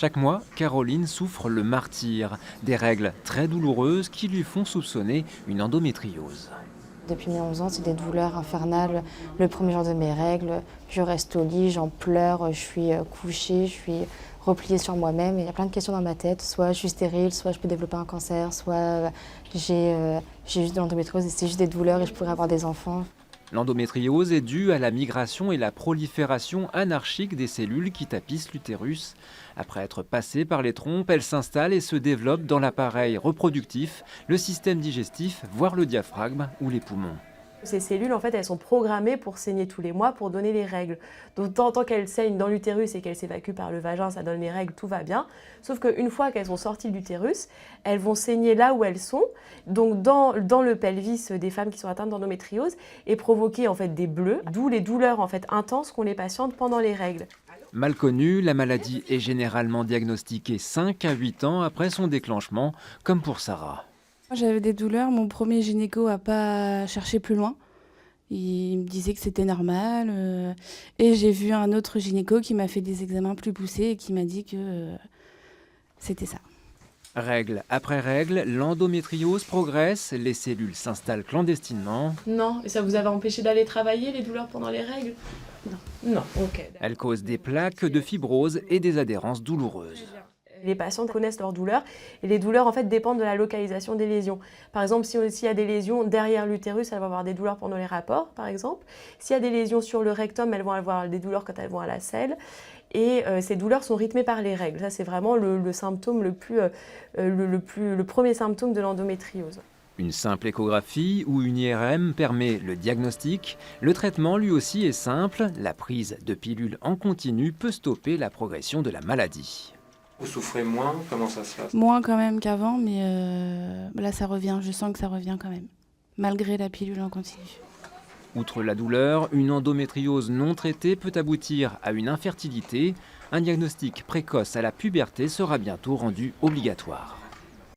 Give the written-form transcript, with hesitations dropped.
Chaque mois, Caroline souffre le martyre, des règles très douloureuses qui lui font soupçonner une endométriose. Depuis mes 11 ans, c'est des douleurs infernales. Le premier jour de mes règles, je reste au lit, j'en pleure, je suis couchée, je suis repliée sur moi-même. Il y a plein de questions dans ma tête. Soit je suis stérile, soit je peux développer un cancer, soit j'ai juste de l'endométriose et c'est juste des douleurs et je pourrais avoir des enfants. L'endométriose est due à la migration et la prolifération anarchique des cellules qui tapissent l'utérus. Après être passées par les trompes, elles s'installent et se développent dans l'appareil reproductif, le système digestif, voire le diaphragme ou les poumons. Ces cellules, en fait, elles sont programmées pour saigner tous les mois pour donner les règles. Donc, tant qu'elles saignent dans l'utérus et qu'elles s'évacuent par le vagin, ça donne les règles, tout va bien. Sauf qu'une fois qu'elles sont sorties de l'utérus, elles vont saigner là où elles sont, donc dans le pelvis des femmes qui sont atteintes d'endométriose, et provoquer en fait des bleus, d'où les douleurs en fait intenses qu'ont les patientes pendant les règles. Mal connue, la maladie est généralement diagnostiquée 5 à 8 ans après son déclenchement, comme pour Sarah. J'avais des douleurs, mon premier gynéco n'a pas cherché plus loin. Il me disait que c'était normal. Et j'ai vu un autre gynéco qui m'a fait des examens plus poussés et qui m'a dit que c'était ça. Règle après règle, l'endométriose progresse, les cellules s'installent clandestinement. Non, et ça vous avait empêché d'aller travailler, les douleurs pendant les règles? Non. Non, ok. Elles causent des plaques de fibrose et des adhérences douloureuses. Les patientes connaissent leurs douleurs et les douleurs en fait dépendent de la localisation des lésions. Par exemple, s'il y a des lésions derrière l'utérus, elles vont avoir des douleurs pendant les rapports, par exemple. S'il y a des lésions sur le rectum, elles vont avoir des douleurs quand elles vont à la selle. Et ces douleurs sont rythmées par les règles. Ça, c'est vraiment le symptôme le premier symptôme de l'endométriose. Une simple échographie ou une IRM permet le diagnostic. Le traitement, lui aussi, est simple. La prise de pilules en continu peut stopper la progression de la maladie. Vous souffrez moins? Comment ça se passe? Moins quand même qu'avant, mais là ça revient, je sens que ça revient quand même, malgré la pilule en continu. Outre la douleur, une endométriose non traitée peut aboutir à une infertilité. Un diagnostic précoce à la puberté sera bientôt rendu obligatoire.